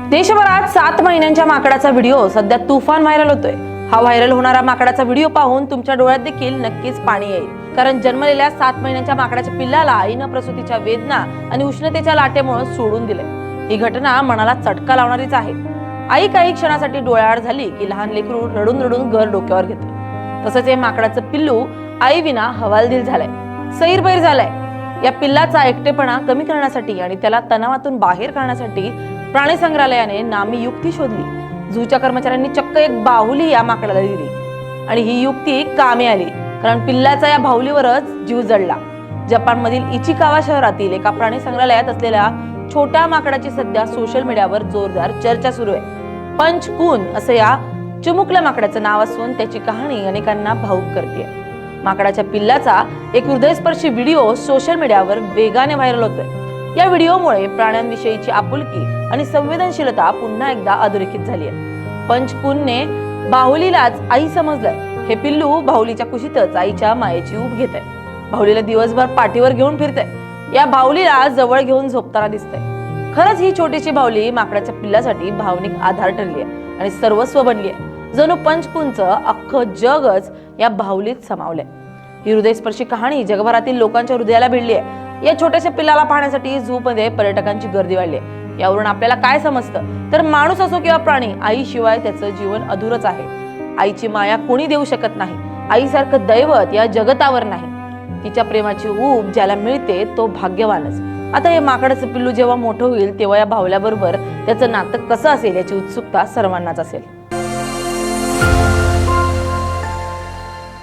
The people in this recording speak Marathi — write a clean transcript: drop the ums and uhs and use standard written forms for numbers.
देशभरात 7 महिन्यांच्या माकडाचा व्हिडिओ सध्या तुफान व्हायरल होतोय। हा व्हायरल होणारा माकडाचा व्हिडिओ पाहून तुमच्या डोळ्यात देखील नक्कीच पाणी येईल, कारण जन्मलेल्या 7 महिन्यांच्या माकडाच्या पिल्लाला आईनं प्रसूतीच्या वेदना आणि उष्णतेच्या लाटेमुळे सोडून दिले। ही घटना मनाला चटका लावणारीच आहे। आई काही क्षणासाठी डोळ्याआड झाली की लहान लेकरू रडून रडून घर डोक्यावर घेतं। तसंच हे माकडाचं पिल्लू आई विना हवालदिल झालंय, सैरभैर झालंय। या पिल्लाचा एकटेपणा कमी करण्यासाठी आणि त्याला तणावातून बाहेर काढण्यासाठी प्राणी संग्रहालयाने नामी युक्ती शोधली। झूच्या कर्मचाऱ्यांनी चक्क एक बाहुली या माकडाला दिली आणि ही युक्ती कामी आली, कारण पिल्लाचा या बाहुलीवरच जीव जडला। जपानमधील इचिकावा शहरातील एका प्राणी संग्रहालयात असलेल्या छोट्या माकडाची सध्या सोशल मीडियावर जोरदार चर्चा सुरू आहे। पंचकून असं या चिमुकल्या माकडाचं नाव असून त्याची कहाणी अनेकांना भावुक करते। माकडाच्या पिल्लाचा एक हृदयस्पर्शी व्हिडिओ सोशल मीडियावर वेगाने व्हायरल होतोय। या व्हिडिओमुळे प्राण्यांविषयीची आपुलकी आणि संवेदनशीलता पुन्हा एकदा अधोरेखित झाली आहे। पंचकूनने बाहुलीलाच आई समजलंय। हे पिल्लू बाहुलीच्या कुशीतच आईच्या मायेची ऊब घेत आहे। बाहुलीला दिवसभर पाठीवर घेऊन फिरतंय। या बाहुलीला जवळ घेऊन झोपताना दिसतंय। खरंच ही छोटीशी बाहुली माकडाच्या पिल्लासाठी भावनिक आधार ठरली आहे आणि सर्वस्व बनली आहे। जणू पंचकूनचं अख्खं जगच या बाहुलीत समावलंय। ही हृदयस्पर्शी कहाणी जगभरातील लोकांच्या हृदयाला भिडली आहे। या छोट्याशा पिल्लाला पाहण्यासाठी झू मध्ये पर्यटकांची गर्दी वाढली आहे। यावरून आपल्याला काय समजतं, तर माणूस असो किंवा प्राणी, आईशिवाय त्याचं जीवन अधुरच आहे। आईची माया कोणी देऊ शकत नाही। आईसारखं दैवत या जगतावर नाही। तिच्या प्रेमाची ऊब ज्याला मिळते तो भाग्यवानच। आता हे माकडाचं पिल्लू जेव्हा मोठं होईल तेव्हा या बाहुल्याबरोबर त्याचं नातं कसं असेल याची उत्सुकता सर्वांनाच असेल।